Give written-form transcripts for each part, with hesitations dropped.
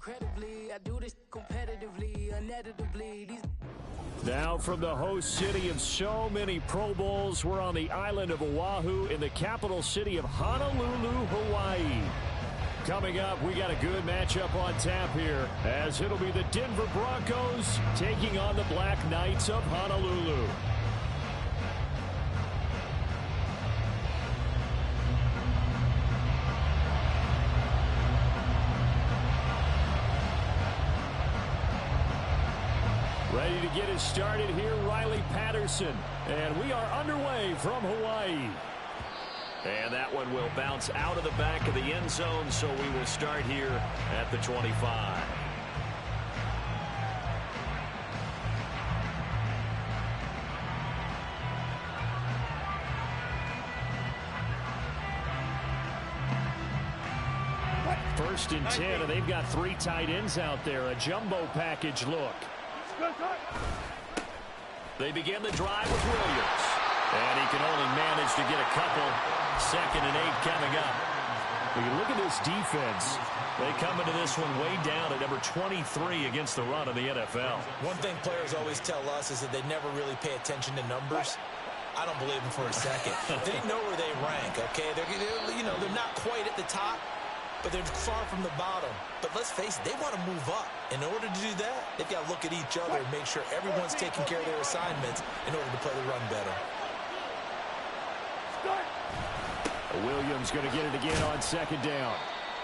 incredibly. I do this competitively, uneditably. Now from the host city of so many Pro Bowls, we're on the island of Oahu in the capital city of Honolulu, Hawaii. Coming up, we got a good matchup on tap here, as it'll be the Denver Broncos taking on the Black Knights of Honolulu. Ready to get us started here, Riley Patterson. And we are underway from Hawaii. And that one will bounce out of the back of the end zone, so we will start here at the 25. First and 10, and they've got 3 tight ends out there. A jumbo package look. They begin the drive with Williams. And he can only manage to get a couple. 2nd and 8 coming up. When you look at this defense, they come into this one way down at number 23 against the run of the NFL. One thing players always tell us is that they never really pay attention to numbers. I don't believe them for a second. They know where they rank, okay? They're not quite at the top, but they're far from the bottom. But let's face it, they want to move up. In order to do that, they've got to look at each other and make sure everyone's taking care of their assignments in order to play the run better. Williams going to get it again on 2nd down.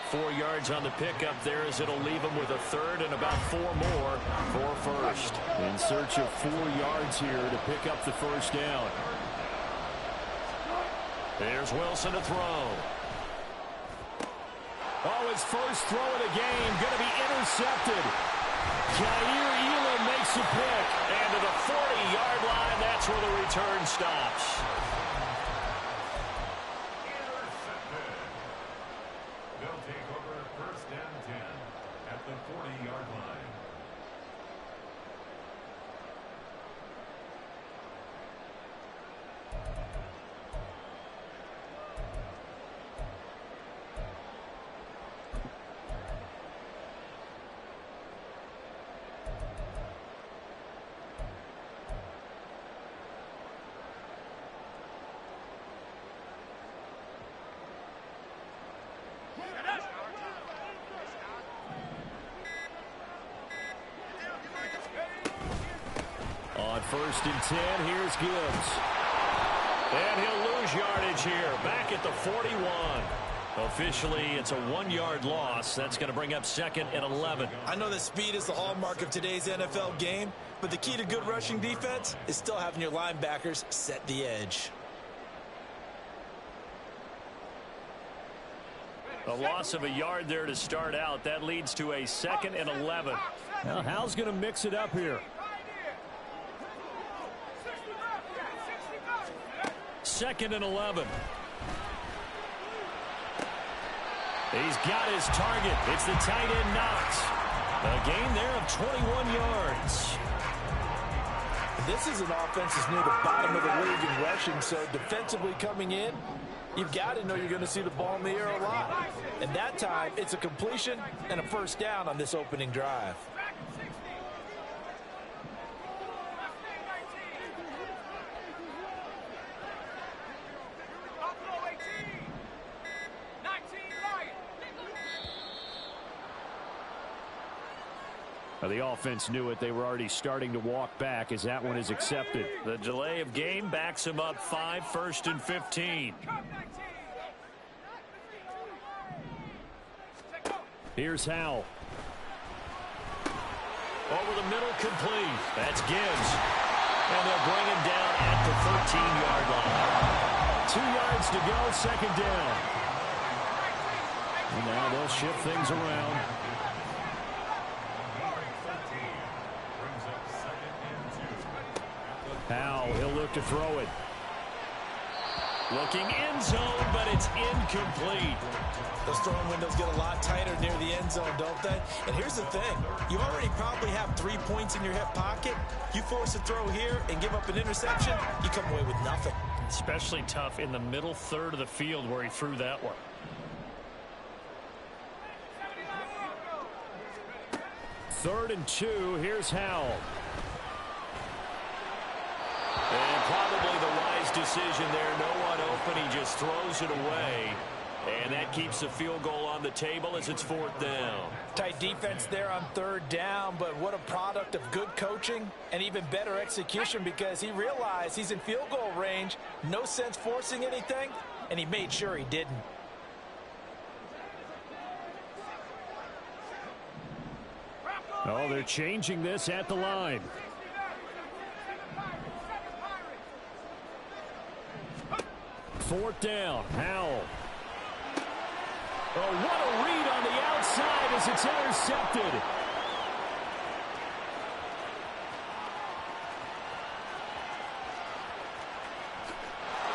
4 yards on the pickup there, as it'll leave him with a 3rd and about 4 more for first. In search of 4 yards here to pick up the 1st down. There's Wilson to throw. Oh, his first throw of the game going to be intercepted. Jair Elam makes a pick. And to the 40-yard line, that's where the return stops. They'll take over 1st and 10 at the 40-yard line. On 1st and 10, here's Gibbs. And he'll lose yardage here, back at the 41. Officially, it's a 1-yard loss. That's going to bring up 2nd and 11. I know that speed is the hallmark of today's NFL game, but the key to good rushing defense is still having your linebackers set the edge. A loss of a yard there to start out. That leads to a 2nd and 11. Now, Hal's going to mix it up here. 2nd and 11. He's got his target. It's the tight end Knox. A gain there of 21 yards. This is an offense that's near the bottom of the league in rushing, so defensively coming in, you've got to know you're going to see the ball in the air a lot. And that time, it's a completion and a 1st down on this opening drive. The offense knew it. They were already starting to walk back as that one is accepted. The delay of game backs him up 5, 1st and 15. Here's Hal. Over the middle, complete. That's Gibbs. And they'll bring him down at the 13-yard line. 2 yards to go, 2nd down. And now they'll shift things around. Hal, he'll look to throw it. Looking end zone, but it's incomplete. Those throwing windows get a lot tighter near the end zone, don't they? And here's the thing. You already probably have 3 points in your hip pocket. You force a throw here and give up an interception, you come away with nothing. Especially tough in the middle third of the field where he threw that one. 3rd and 2. Here's Howell. And probably the wise decision there. No one open. He just throws it away. And that keeps the field goal on the table as it's 4th down. Tight defense there on 3rd down, but what a product of good coaching and even better execution, because he realized he's in field goal range. No sense forcing anything, and he made sure he didn't. Oh, they're changing this at the line. Fourth down, Howell. Oh, what a read on the outside as it's intercepted.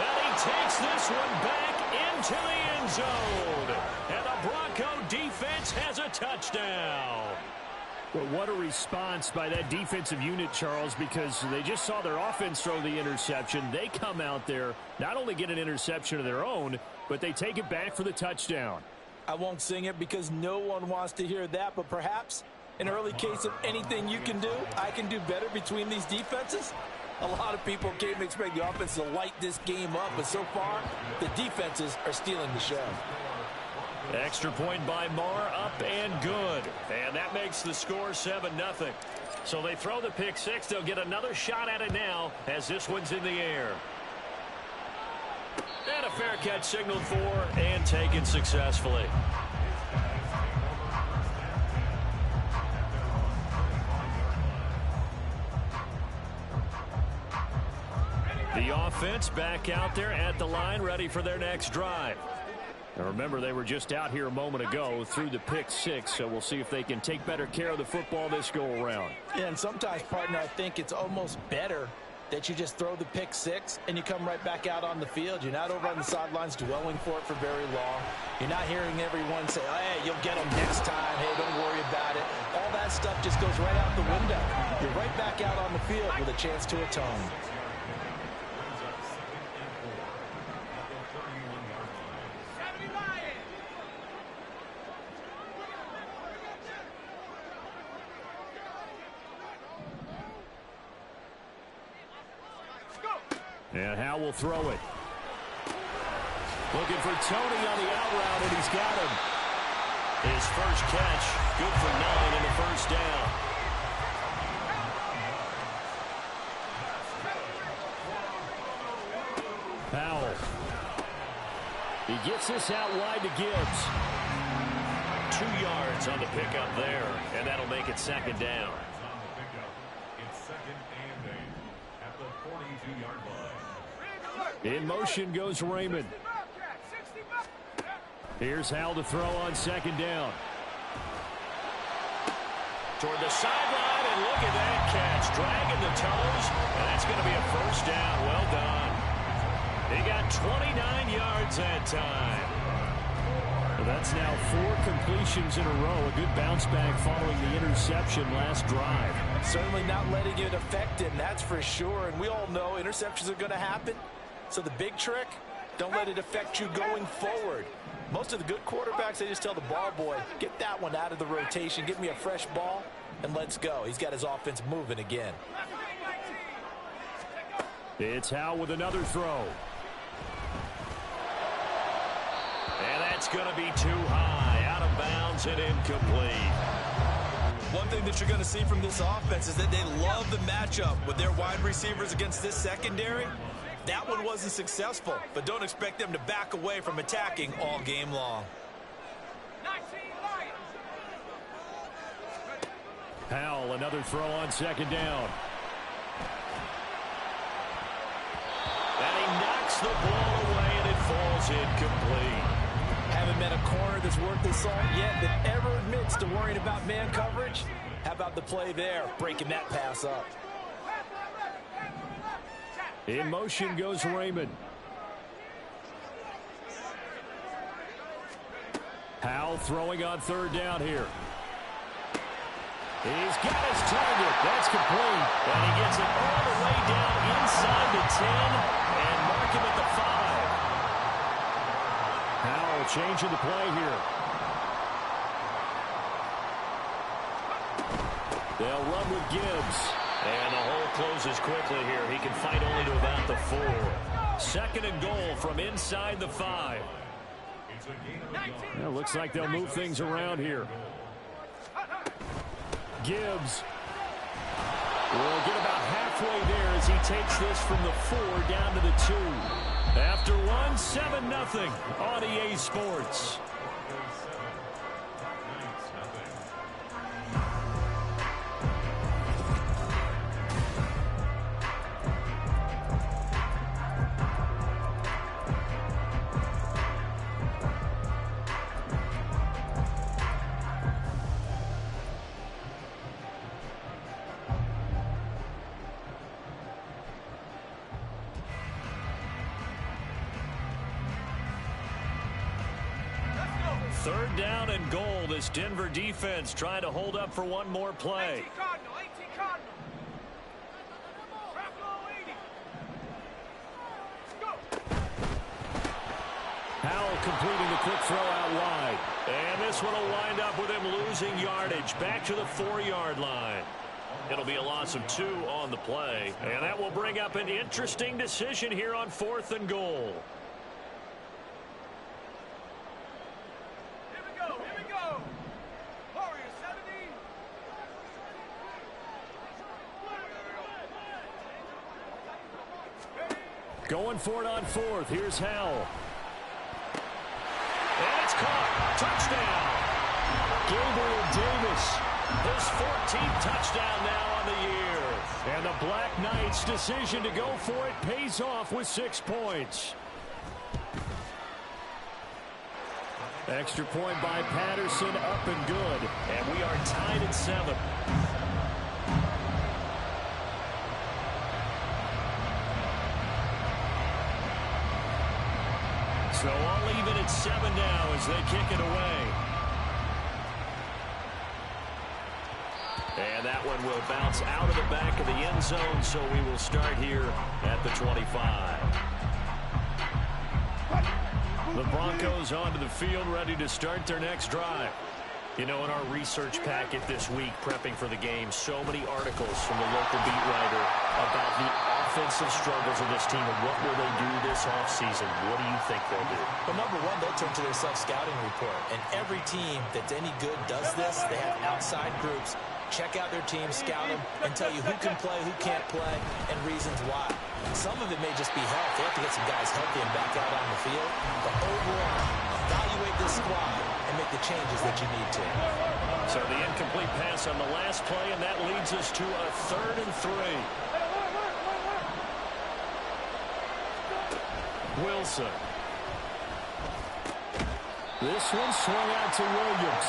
And he takes this one back into the end zone. And the Bronco defense has a touchdown. Well, what a response by that defensive unit, Charles, because they just saw their offense throw the interception. They come out there, not only get an interception of their own, but they take it back for the touchdown. I won't sing it because no one wants to hear that, but perhaps an early case of anything you can do, I can do better between these defenses. A lot of people came to expect the offense to light this game up, but so far, the defenses are stealing the show. Extra point by Marr, up and good. And that makes the score 7-0. So they throw the pick six. They'll get another shot at it now as this one's in the air. And a fair catch signaled for and taken successfully. The offense back out there at the line, ready for their next drive. Now remember, they were just out here a moment ago through the pick six, so we'll see if they can take better care of the football this go-around. Yeah, and sometimes, partner, I think it's almost better that you just throw the pick six and you come right back out on the field. You're not over on the sidelines dwelling for it for very long. You're not hearing everyone say, oh, hey, you'll get them next time. Hey, don't worry about it. All that stuff just goes right out the window. You're right back out on the field with a chance to atone. And Howell will throw it. Looking for Tony on the out route, and he's got him. His first catch, good for 9 and a first down. Howell. He gets this out wide to Gibbs. 2 yards on the pickup there, and that'll make it 2nd down. In motion goes Raymond. Here's Howell to throw on 2nd down. Toward the sideline, and look at that catch. Dragging the toes, and that's going to be a first down. Well done. He got 29 yards that time. Well, that's now 4 completions in a row. A good bounce back following the interception last drive. Certainly not letting it affect him, that's for sure. And we all know interceptions are going to happen. So the big trick, don't let it affect you going forward. Most of the good quarterbacks, they just tell the ball boy, get that one out of the rotation, give me a fresh ball, and let's go. He's got his offense moving again. It's Howell with another throw. And that's going to be too high, out of bounds and incomplete. One thing that you're going to see from this offense is that they love the matchup with their wide receivers against this secondary. That one wasn't successful, but don't expect them to back away from attacking all game long. Howell, another throw on 2nd down. And he knocks the ball away, and it falls incomplete. Haven't met a corner that's worth the salt yet that ever admits to worrying about man coverage. How about the play there, breaking that pass up? In motion goes Raymond. Howell throwing on 3rd down here. He's got his target. That's complete. And he gets it all the way down inside the 10 and mark him at the 5. Howell changing the play here. They'll run with Gibbs. And the hole closes quickly here. He can fight only to about the 4. 2nd and goal from inside the 5. Well, looks like they'll move things around here. Gibbs will get about halfway there as he takes this from the 4 down to the 2. After one, 7-0 on EA Sports. Third down and goal. This Denver defense trying to hold up for one more play. Howell completing the quick throw out wide. And this one will wind up with him losing yardage back to the 4-yard line. It'll be a loss of 2 on the play. And that will bring up an interesting decision here on 4th and goal. Going for it on 4th. Here's Howell. And it's caught. Touchdown. Gabriel Davis. His 14th touchdown now on the year. And the Black Knights' decision to go for it pays off with 6 points. Extra point by Patterson, up and good. And we are tied at 7. So all even at 7 now as they kick it away. And that one will bounce out of the back of the end zone, so we will start here at the 25. The Broncos onto the field, ready to start their next drive. You know, in our research packet this week, prepping for the game, so many articles from the local beat writer about the offensive struggles of this team and what will they do this offseason. What do you think they'll do? Well, number one, they'll turn to their self-scouting report. And every team that's any good does this. They have outside groups. Check out their team, scout them, and tell you who can play, who can't play, and reasons why. Some of it may just be health. They have to get some guys healthy and back out on the field. But overall, evaluate this squad and make the changes that you need to. So the incomplete pass on the last play, and that leads us to a 3rd and 3. Wilson. This one swung out to Williams.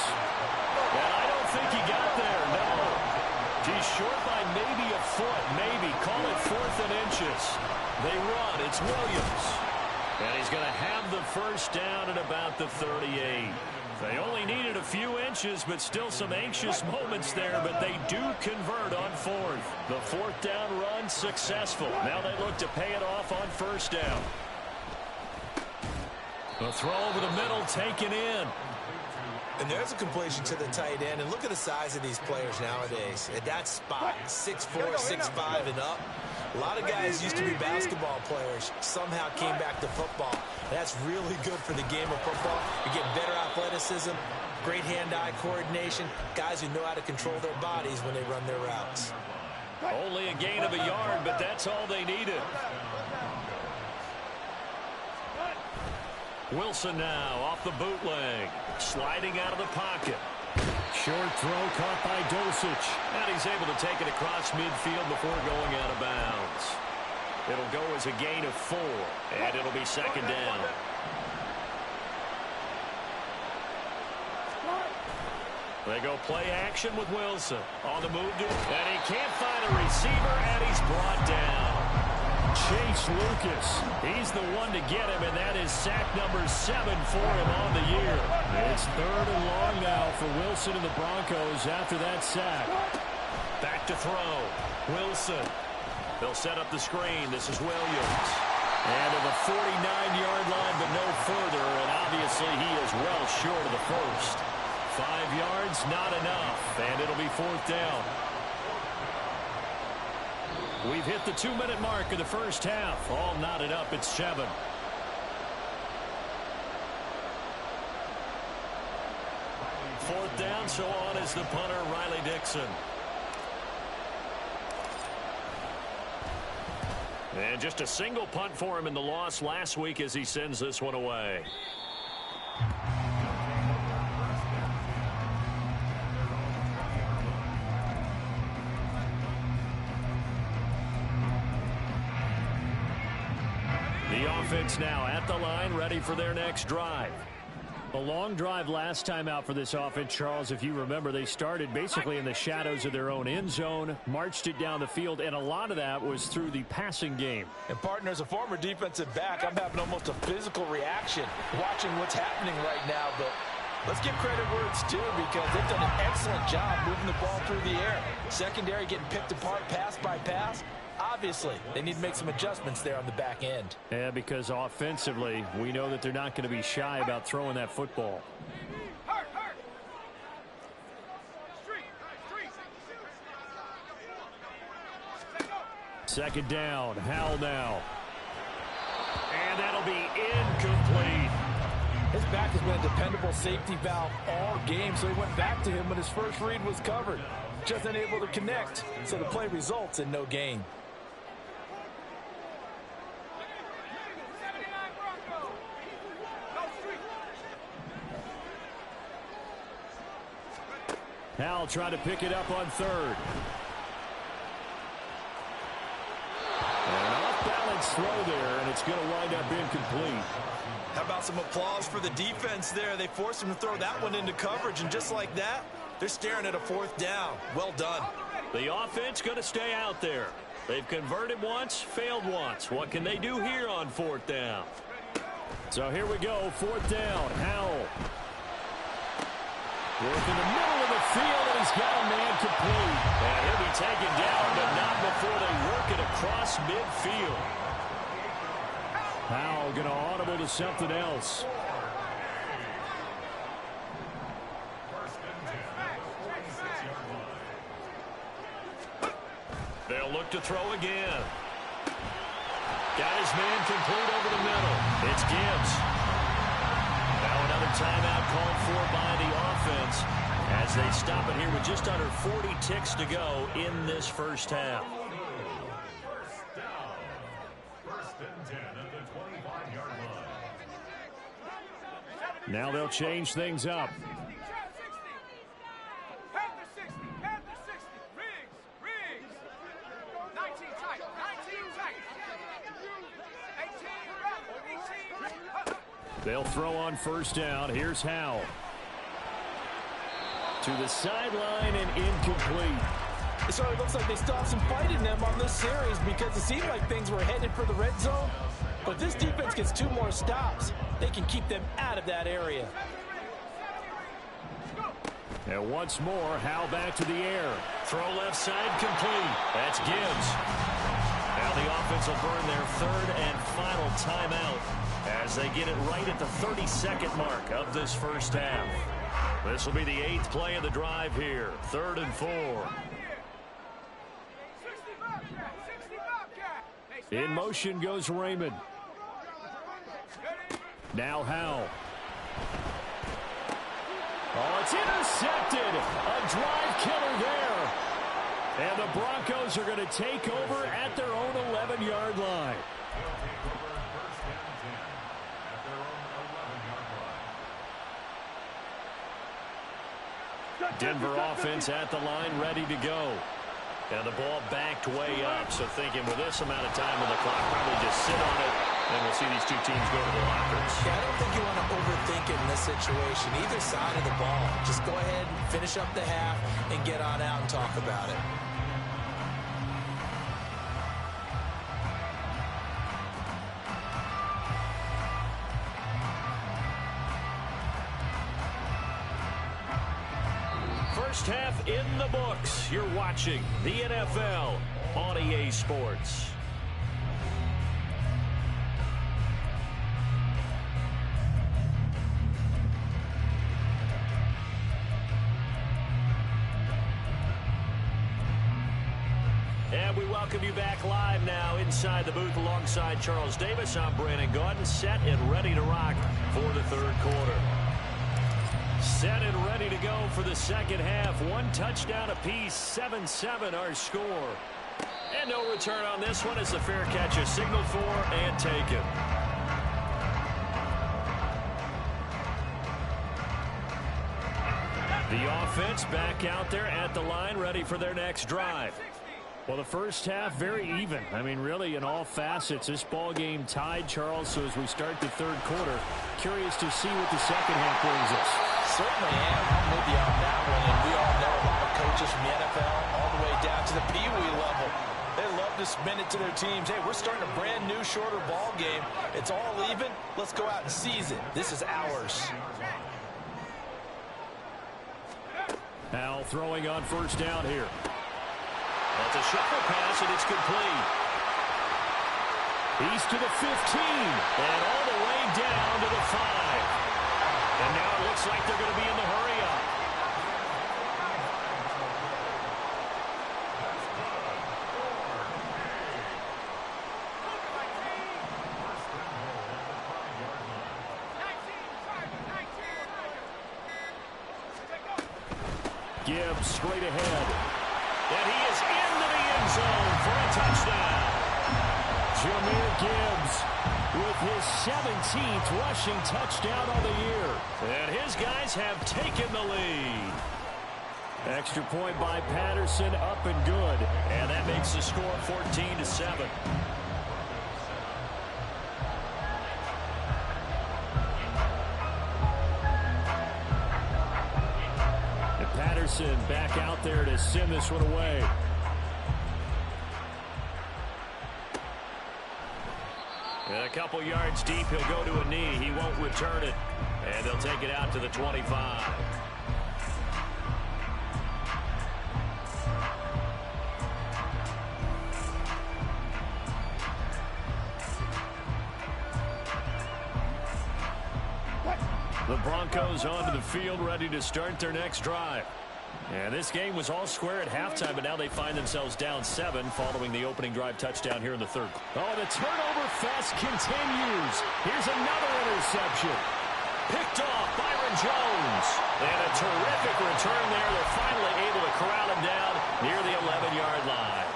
And I don't think he got there, no. He's short by maybe a foot, maybe. Call it 4th and inches. They run. It's Williams. And he's going to have the first down at about the 38. They only needed a few inches, but still some anxious moments there, but they do convert on 4th. The 4th down run successful. Now they look to pay it off on 1st down. A throw over the middle taken in. And there's a completion to the tight end. And look at the size of these players nowadays. At that spot, 6'4", 6'5", and up. A lot of guys used to be basketball players. Somehow came back to football. That's really good for the game of football. You get better athleticism, great hand-eye coordination, guys who know how to control their bodies when they run their routes. Only a gain of a yard, but that's all they needed. Wilson now off the bootleg, sliding out of the pocket. Short throw caught by Dosich. And he's able to take it across midfield before going out of bounds. It'll go as a gain of 4, and it'll be 2nd down. They go play action with Wilson. On the move, and he can't find a receiver, and he's brought down. Chase Lucas. He's the one to get him, and that is sack number 7 for him on the year. It's 3rd and long now for Wilson and the Broncos after that sack. Back to throw. Wilson. They'll set up the screen. This is Williams. And to the 49-yard line, but no further, and obviously he is well short of the first. 5 yards, not enough, and it'll be 4th down. We've hit the 2-minute mark of the first half. All knotted up at 7. Fourth down, so on is the punter, Riley Dixon. And just a single punt for him in the loss last week as he sends this one away. The offense now at the line, ready for their next drive. A long drive last time out for this offense, Charles. If you remember, they started basically in the shadows of their own end zone, marched it down the field, and a lot of that was through the passing game. And, partner, as a former defensive back, I'm having almost a physical reaction watching what's happening right now. But let's give credit where it's due, because they've done an excellent job moving the ball through the air. Secondary getting picked apart pass by pass. Obviously, they need to make some adjustments there on the back end. Yeah, because offensively, we know that they're not going to be shy about throwing that football. Second down, Howell now. And that'll be incomplete. His back has been a dependable safety valve all game, so he went back to him when his first read was covered. Just unable to connect, so the play results in no gain. Howell trying to pick it up on third. An off-balance throw there, and it's going to wind up incomplete. How about some applause for the defense there? They forced him to throw that one into coverage, and just like that, they're staring at a fourth down. Well done. The offense going to stay out there. They've converted once, failed once. What can they do here on fourth down? So here we go, fourth down, Howell. Work in the middle of the field, and he's got a man complete. And he'll be taken down, but not before they work it across midfield. Howell going to audible to something else. They'll look to throw again. Got his man complete over the middle. It's Gibbs. Now another timeout called for by the offense as they stop it here with just under 40 ticks to go in this first half. First down. First and 10 at the 25-yard line. Now they'll change things up. They'll throw on first down. Here's Howell. To the sideline and incomplete. It certainly looks like they still have some fight in them on this series, because it seemed like things were headed for the red zone. But this defense gets 2 more stops. They can keep them out of that area. And once more, Howell back to the air. Throw left side complete. That's Gibbs. Now the offense will burn their third and final timeout as they get it right at the 32nd mark of this first half. This will be the 8th play of the drive here. 3rd and 4. In motion goes Raymond. Now Howell. Oh, it's intercepted. A drive killer there. And the Broncos are going to take over at their own 11-yard line. Denver offense at the line, ready to go. And the ball backed way up, so thinking with this amount of time on the clock, probably just sit on it, and we'll see these two teams go to the lockers. Yeah, I don't think you want to overthink it in this situation. Either side of the ball. Just go ahead and finish up the half and get on out and talk about it. First half in the books. You're watching the NFL on EA Sports. And And we welcome you back live now inside the booth alongside Charles Davis. I'm Brandon Gaudin, set and ready to rock for the third quarter. Set and ready to go for the second half. One touchdown apiece, 7-7 our score. And no return on this one as the fair catch is signaled for and taken. The offense back out there at the line, ready for their next drive. Well, the first half, very even. I mean, really, in all facets, this ball game tied, Charles. So as we start the third quarter, curious to see what the second half brings us. Certainly am. I'm with you on that one. And we all know a lot of coaches from the NFL all the way down to the Pee Wee level. They love to spin it to their teams. Hey, we're starting a brand new, shorter ball game. It's all even. Let's go out and seize it. This is ours. Now throwing on first down here. That's a shuffle pass, and it's complete. He's to the 15, and all the way down to the 5. And now it looks like they're going to be in the hurry-up. Gibbs straight ahead. And he is into the end zone for a touchdown. Jahmyr Gibbs with his 17th rushing touchdown on the year. And his guys have taken the lead. Extra point by Patterson, up and good. And that makes the score 14-7. Patterson back out there to send this one away. And a couple yards deep, he'll go to a knee. He won't return it. And they'll take it out to the 25. The Broncos onto the field, ready to start their next drive. And this game was all square at halftime, but now they find themselves down 7 following the opening drive touchdown here in the third. Oh, the turnover fest continues. Here's another interception. Picked off Byron Jones. And a terrific return there. They're finally able to corral him down near the 11-yard line.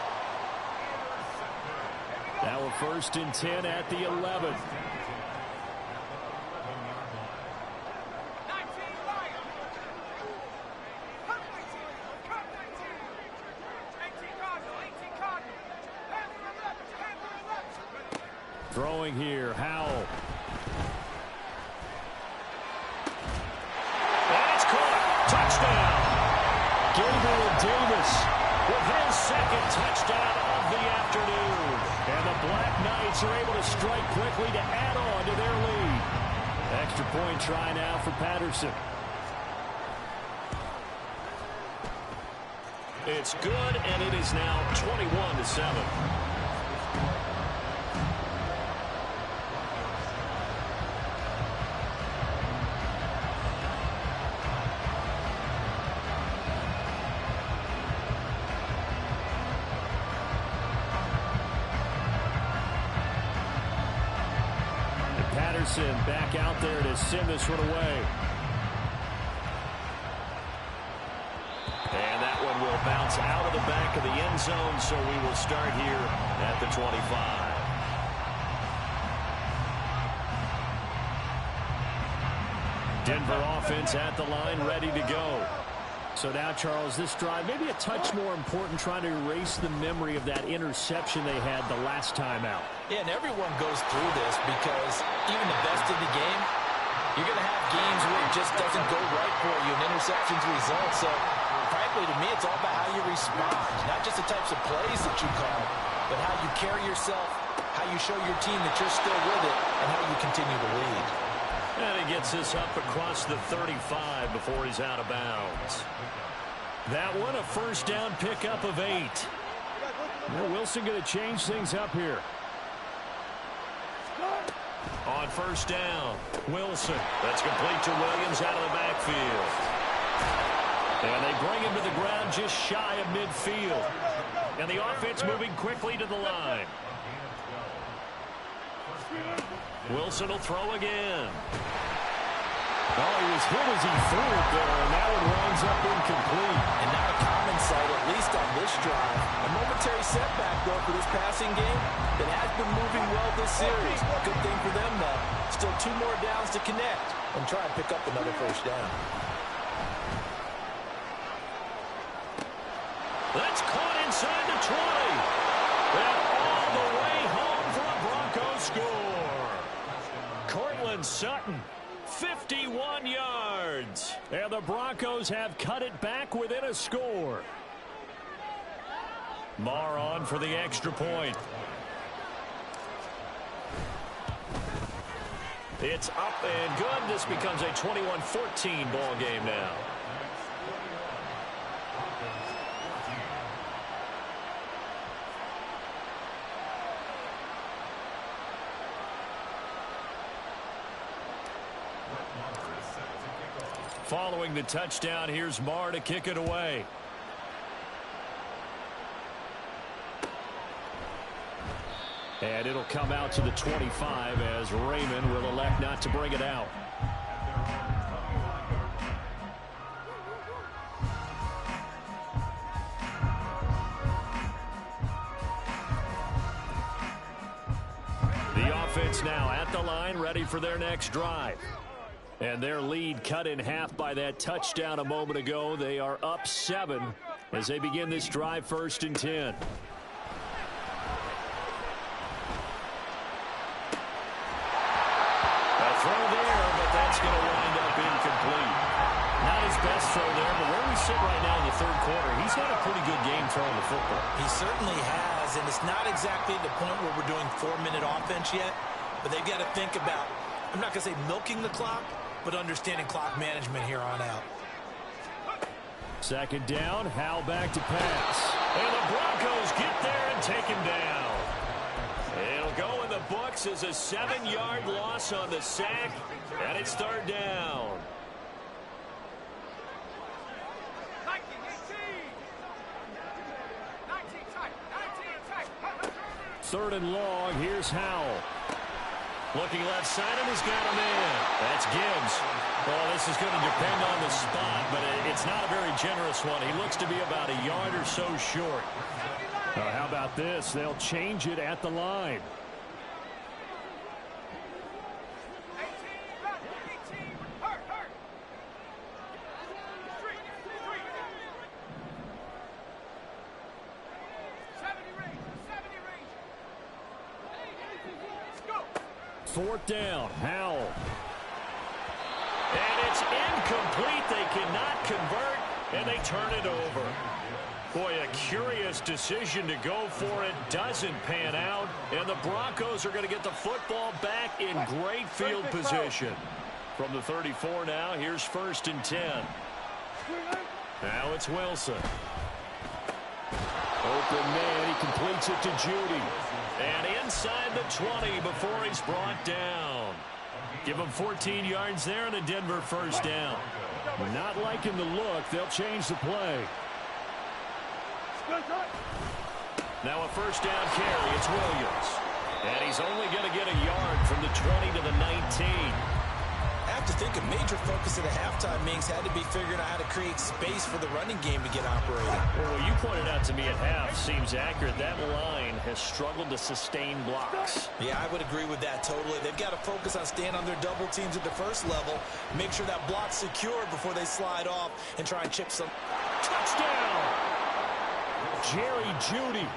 Now a 1st and 10 at the 11. Throwing here, Howell. And it's caught. Touchdown. Gabriel Davis With his second touchdown of the afternoon. And the Black Knights are able to strike quickly to add on to their lead. Extra point try now for Patterson. It's good, and it is now 21-7. Back out there to send this one away. And that one will bounce out of the back of the end zone, so we will start here at the 25. Denver offense at the line, ready to go. So now, Charles, this drive maybe a touch more important, trying to erase the memory of that interception they had the last time out. Yeah, and everyone goes through this because even the best in the game, you're going to have games where it just doesn't go right for you, and interceptions result. So, frankly, to me, it's all about how you respond, not just the types of plays that you call, but how you carry yourself, how you show your team that you're still with it, and how you continue to lead. And he gets this up across the 35 before he's out of bounds. That one, a first down pickup of 8. Now Wilson going to change things up here. On first down, Wilson. That's complete to Williams out of the backfield. And they bring him to the ground just shy of midfield. And the offense moving quickly to the line. Wilson will throw again. Oh, he was hit as he threw it there, and that one winds up incomplete. And not a common sight, at least on this drive. A momentary setback, though, for this passing game that has been moving well this series. Good thing for them, though. Still 2 more downs to connect and try and pick up another first down. That's caught inside the 20. And all the way home for a Broncos score. Cortland Sutton, 51 yards. And the Broncos have cut it back within a score. Marr on for the extra point. It's up and good. This becomes a 21-14 ball game now. Following the touchdown, here's Marr to kick it away. And it'll come out to the 25 as Raymond will elect not to bring it out. The offense now at the line, ready for their next drive. And their lead cut in half by that touchdown a moment ago. They are up 7 as they begin this drive, 1st and 10. A throw there, but that's going to wind up incomplete. Not his best throw there, but where we sit right now in the 3rd quarter, he's had a pretty good game throwing the football. He certainly has, and it's not exactly the point where we're doing 4-minute offense yet, but they've got to think about, I'm not going to say milking the clock, but understanding clock management here on out. 2nd down, Howell back to pass. And the Broncos get there and take him down. It'll go in the books as a 7-yard loss on the sack, and it's 3rd down. 3rd and long, here's Howell. Looking left side, and he's got him in. That's Gibbs. Well, this is going to depend on the spot, but it's not a very generous one. He looks to be about a yard or so short. How about this? They'll change it at the line. Fourth down, Howell. And it's incomplete. They cannot convert, and they turn it over. Boy, a curious decision to go for it. Doesn't pan out, and the Broncos are going to get the football back in great field position. From the 34 now, here's 1st and 10. Now it's Wilson. Open man, he completes it to Judy. And inside the 20 before he's brought down. Give him 14 yards there and a Denver 1st down. Not liking the look. They'll change the play. Now a 1st down carry. It's Williams. And he's only going to get a yard from the 20 to the 19. I have to think a major focus at a halftime means had to be figuring out how to create space for the running game to get operating. Well, you pointed out to me at half seems accurate. That line has struggled to sustain blocks. Yeah, I would agree with that totally. They've got to focus on staying on their double teams at the first level, make sure that block's secure before they slide off and try and chip some. Touchdown! Jerry Jeudy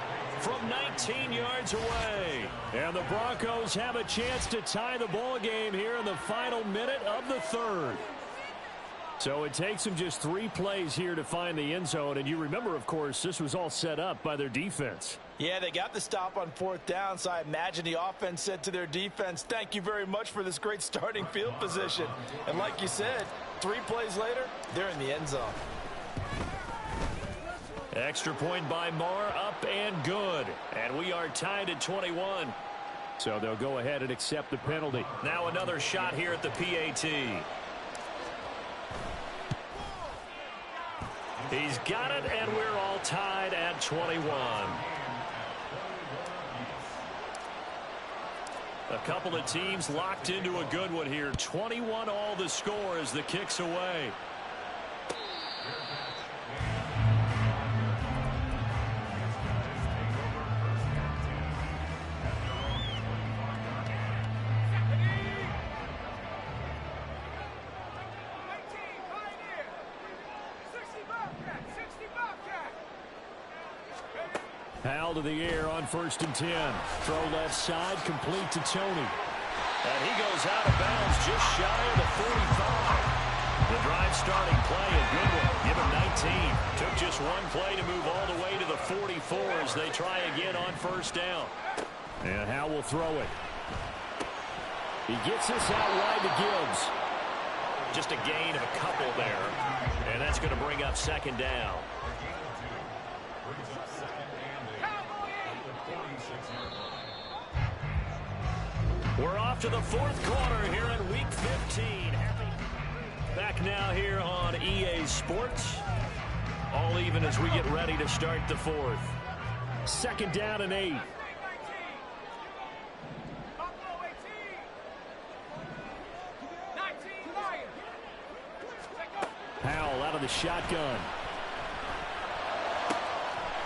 from 19 yards away. And the Broncos have a chance to tie the ball game here in the final minute of the 3rd. So it takes them just 3 plays here to find the end zone. And you remember, of course, this was all set up by their defense. Yeah, they got the stop on 4th down, so I imagine the offense said to their defense, thank you very much for this great starting field position. And like you said, 3 plays later, they're in the end zone. Extra point by Marr, up and good. And we are tied at 21. So they'll go ahead and accept the penalty. Now another shot here at the PAT. He's got it, and we're all tied at 21. A couple of teams locked into a good one here. 21 all the score as the kick's away. Hal to the air on 1st and 10. Throw left side, complete to Tony. And he goes out of bounds just shy of the 45. The drive starting play, a good one. Give him 19. Took just one play to move all the way to the 44 as they try again on 1st down. And Hal will throw it. He gets this out wide to Gibbs. Just a gain of a couple there. And that's going to bring up 2nd down. We're off to the 4th quarter here in Week 15. Back now here on EA Sports. All even as we get ready to start the 4th. 2nd down and 8. Howell out of the shotgun.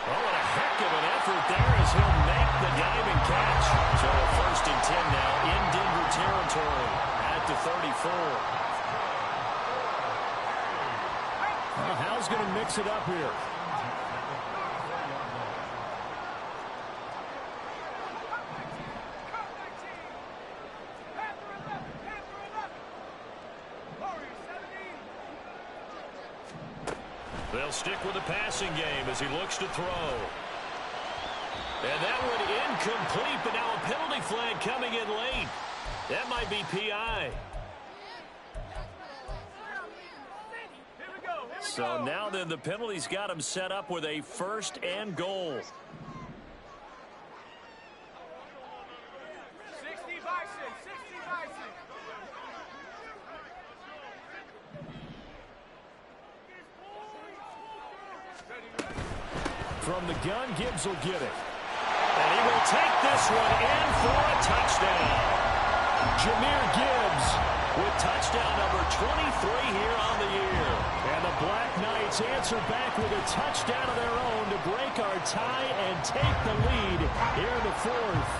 Oh, what a heck of an effort there as he'll make the diving catch. So 1st and 10 now in Denver territory at the 34. Well, Hal's going to mix it up here. They'll stick with the passing game as he looks to throw. And that one incomplete, but now a penalty flag coming in late. That might be PI. So now then the penalty's got him set up with a 1st and goal. From the gun, Gibbs will get it. And he will take this one in for a touchdown. Jahmyr Gibbs with touchdown number 23 here on the year. And the Black Knights answer back with a touchdown of their own to break our tie and take the lead here in the 4th.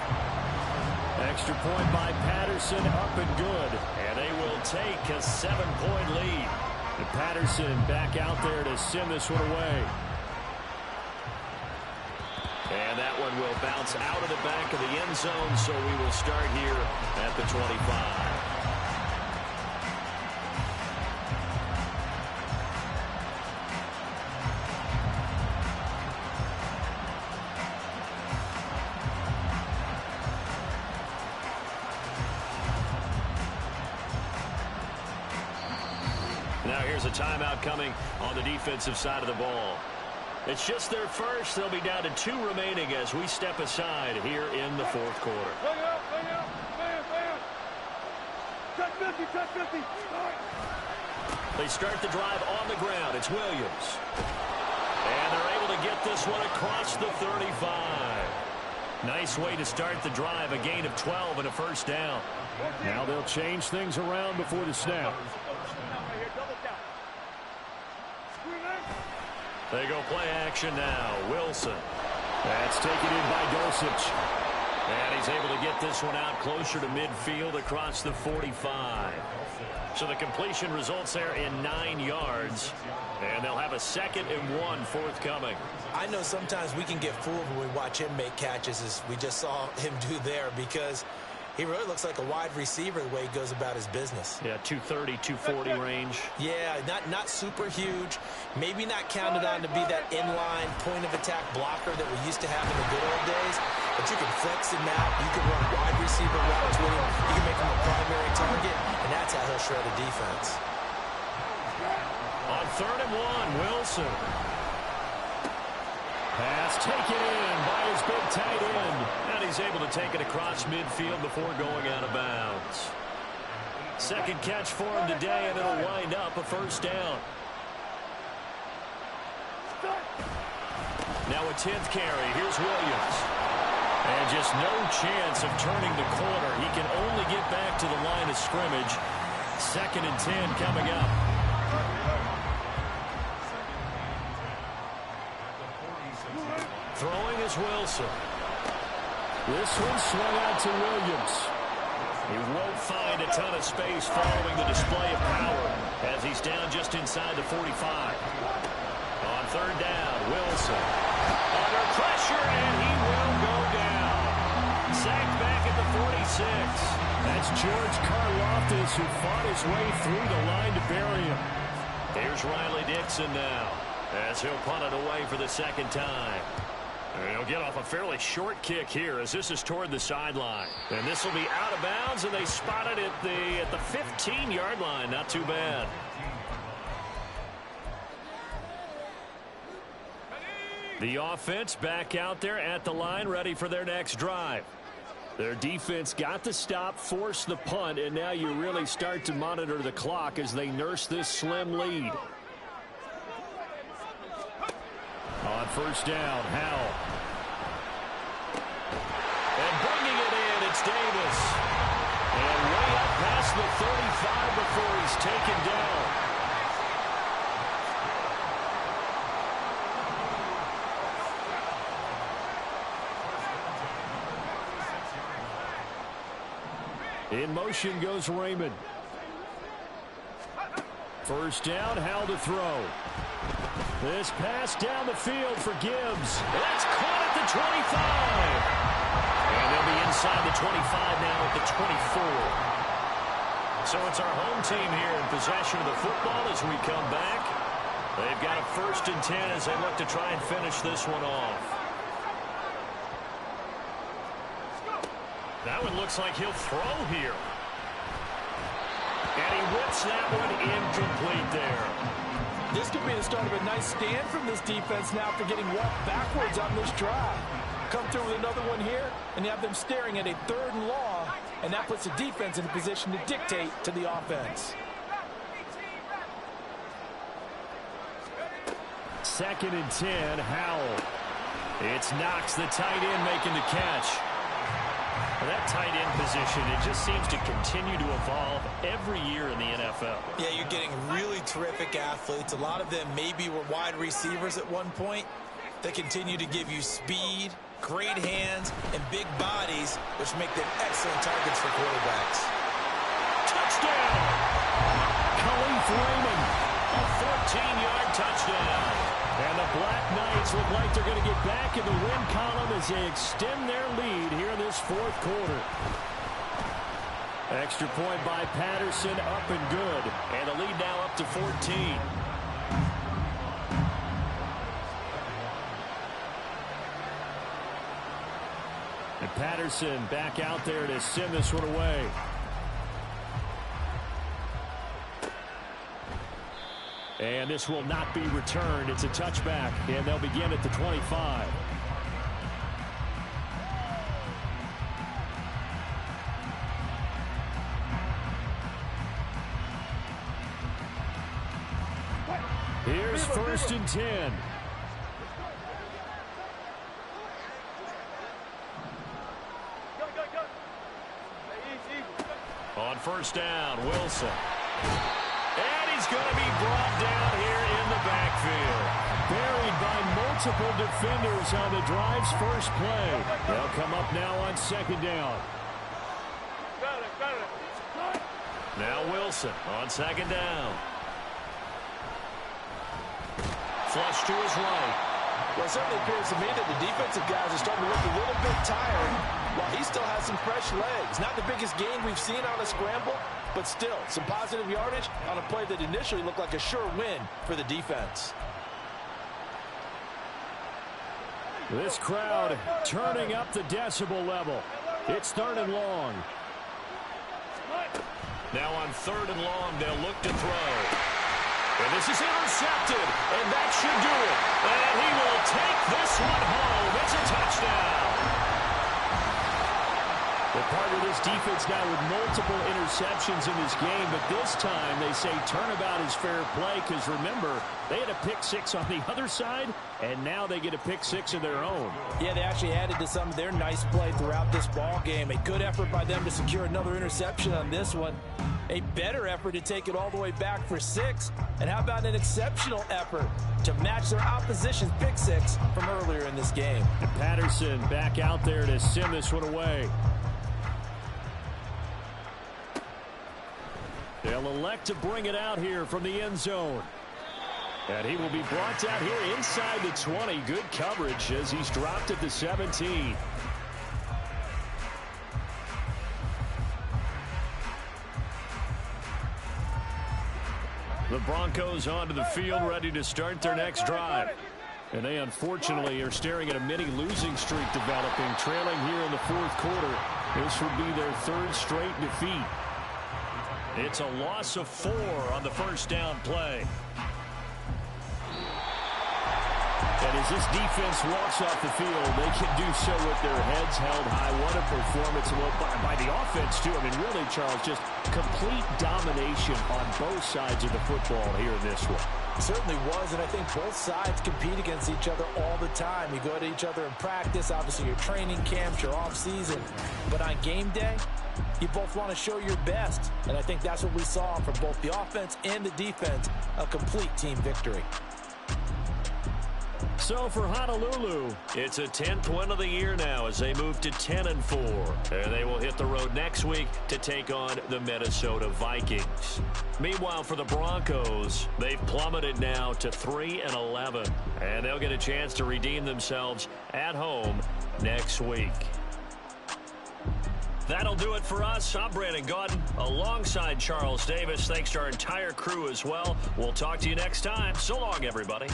Extra point by Patterson, up and good. And they will take a 7-point lead. And Patterson back out there to send this one away. And that one will bounce out of the back of the end zone, so we will start here at the 25. Now here's a timeout coming on the defensive side of the ball. It's just their first. They'll be down to 2 remaining as we step aside here in the 4th quarter. They start the drive on the ground. It's Williams. And they're able to get this one across the 35. Nice way to start the drive. A gain of 12 and a 1st down. Now they'll change things around before the snap. They go play action now. Wilson. That's taken in by Dulcich. And he's able to get this one out closer to midfield across the 45. So the completion results there in 9 yards. And they'll have a 2nd and 1 forthcoming. I know sometimes we can get fooled when we watch him make catches, as we just saw him do there, because he really looks like a wide receiver the way he goes about his business. Yeah, 230, 240 range. Yeah, not super huge. Maybe not counted on to be that inline point-of-attack blocker that we used to have in the good old days. But you can flex him out. You can run wide receiver routes with him. You can make him a primary target, and that's how he'll shred a defense. On 3rd and 1, Wilson. Pass taken in by his big tight end. And he's able to take it across midfield before going out of bounds. 2nd catch for him today, and it'll wind up a 1st down. Now a 10th carry. Here's Williams. And just no chance of turning the corner. He can only get back to the line of scrimmage. 2nd and 10 coming up. Throwing is Wilson. This one swung out to Williams. He won't find a ton of space following the display of power as he's down just inside the 45. On 3rd down, Wilson. Under pressure, and he will go down. Sacked back at the 46. That's George Karlaftis, who fought his way through the line to bury him. Here's Riley Dixon now as he'll punt it away for the 2nd time. And he'll get off a fairly short kick here as this is toward the sideline. And this will be out of bounds, and they spot it at the 15-yard line. Not too bad. The offense back out there at the line, ready for their next drive. Their defense got the stop, forced the punt, and now you really start to monitor the clock as they nurse this slim lead. On 1st down, Howell. And bringing it in, it's Davis. And way up past the 35 before he's taken down. In motion goes Raymond. 1st down, Howell to throw. This pass down the field for Gibbs. That's caught at the 25. And they'll be inside the 25 now at the 24. So it's our home team here in possession of the football as we come back. They've got a 1st and 10 as they look to try and finish this one off. That one looks like he'll throw here. And he whips that one incomplete there. This could be the start of a nice stand from this defense now after getting walked backwards on this drive. Come through with another one here, and you have them staring at a 3rd and long, and that puts the defense in a position to dictate to the offense. 2nd and 10, Howell. It's Knox, the tight end, making the catch. That tight end position, it just seems to continue to evolve every year in the NFL. Yeah, you're getting really terrific athletes. A lot of them maybe were wide receivers at one point. They continue to give you speed, great hands, and big bodies, which make them excellent targets for quarterbacks. Touchdown! Khalif Raymond. A 14-yard touchdown. And the Black Knights look like they're going to get back in the win column as they extend their lead here in this 4th quarter. Extra point by Patterson, up and good. And the lead now up to 14. And Patterson back out there to send this one away. And this will not be returned. It's a touchback, and they'll begin at the 25. Here's 1st and 10. On 1st down, Wilson. And he's going to be brought down here in the backfield. Buried by multiple defenders on the drive's first play. They'll come up now on 2nd down. Now Wilson on 2nd down. Flush to his right. Well, it certainly appears to me that the defensive guys are starting to look a little bit tired while he still has some fresh legs. Not the biggest gain we've seen on a scramble, but still some positive yardage on a play that initially looked like a sure win for the defense. This crowd turning up the decibel level. It's 3rd and long. Now on 3rd and long, they'll look to throw. And this is intercepted, and that should do it. And he will take this one home. It's a touchdown. They're part of this defense now with multiple interceptions in this game, but this time they say turnabout is fair play because, remember, they had a pick six on the other side, and now they get a pick six of their own. Yeah, they actually added to some of their nice play throughout this ball game. A good effort by them to secure another interception on this one. A better effort to take it all the way back for 6. And how about an exceptional effort to match their opposition's pick six from earlier in this game? And Patterson back out there to send this one away. They'll elect to bring it out here from the end zone. And he will be brought down here inside the 20. Good coverage as he's dropped at the 17. The Broncos onto the field, ready to start their next drive. And they unfortunately are staring at a mini losing streak developing, trailing here in the fourth quarter. This would be their 3rd straight defeat. It's a loss of 4 on the first down play. And as this defense walks off the field, they can do so with their heads held high. What a performance by the offense, too. I mean, really, Charles, just complete domination on both sides of the football here in this one. It certainly was, and I think both sides compete against each other all the time. You go at each other in practice, obviously your training camps, your off-season. But on game day, you both want to show your best. And I think that's what we saw from both the offense and the defense, a complete team victory. So for Honolulu, it's a 10th win of the year now as they move to 10-4. And they will hit the road next week to take on the Minnesota Vikings. Meanwhile, for the Broncos, they've plummeted now to 3-11. And they'll get a chance to redeem themselves at home next week. That'll do it for us. I'm Brandon Gaudin alongside Charles Davis. Thanks to our entire crew as well. We'll talk to you next time. So long, everybody.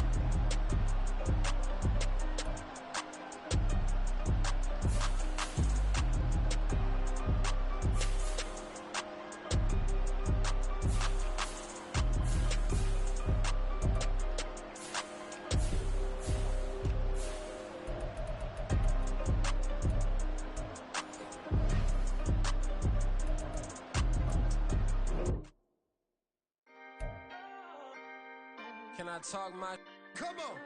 Can I talk my... Come on.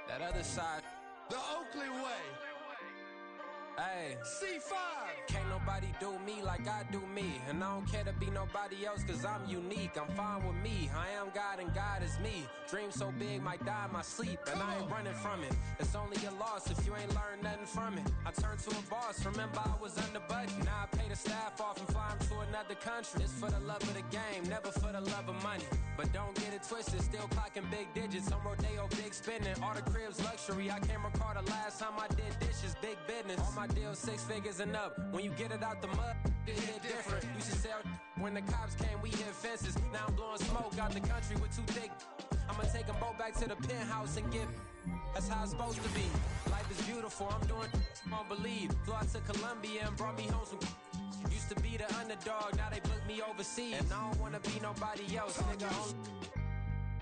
That other side. The Oakley way. Hey. C5. Can't nobody do me like I do me. And I don't care to be nobody else cause I'm unique. I'm fine with me. I am God and God is me. Dream so big might die in my sleep. And I ain't running from it. It's only a loss if you ain't learned nothing from it. I turned to a boss. Remember I was under budget. Now I pay the staff off and fly them to another country. It's for the love of the game, never for the love of money. But don't get it twisted, still clocking big digits. On Rodeo, big spending. All the cribs luxury. I can't recall the last time I did dishes. Big business. All my deals 6 figures and up. When you get it out the mud, it hit different. Used to sell when the cops came, we hit fences. Now I'm blowing smoke out the country with 2 thick. I'ma take them both back to the penthouse and get. That's how it's supposed to be. Life is beautiful, I'm doing won't believe. Flew out to Colombia and brought me home some. Used to be the underdog, now they book me overseas. And I don't wanna be nobody else, nigga.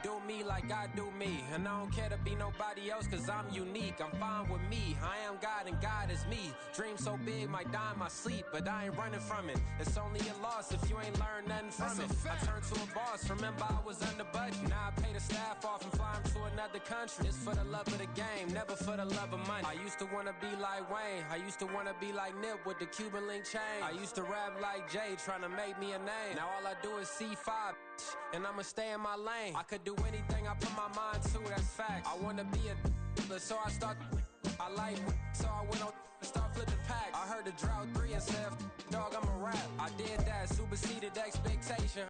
Do me like I do me. And I don't care to be nobody else cause I'm unique. I'm fine with me. I am God and God is me. Dream so big might die in my sleep. But I ain't running from it. It's only a loss if you ain't learned nothing from it. I turned to a boss. Remember I was under budget. Now I pay the staff off and fly them to another country. It's for the love of the game, never for the love of money. I used to wanna be like Wayne. I used to wanna be like Nip with the Cuban link chain. I used to rap like Jay trying to make me a name. Now all I do is C5 and I'ma stay in my lane. I could do anything I put my mind to, that's fact. I wanna be a so I start. I like so I went on and start flipping packs. I heard the drought 3 and said, dog, I'm a rap. I did that, superseded expectation.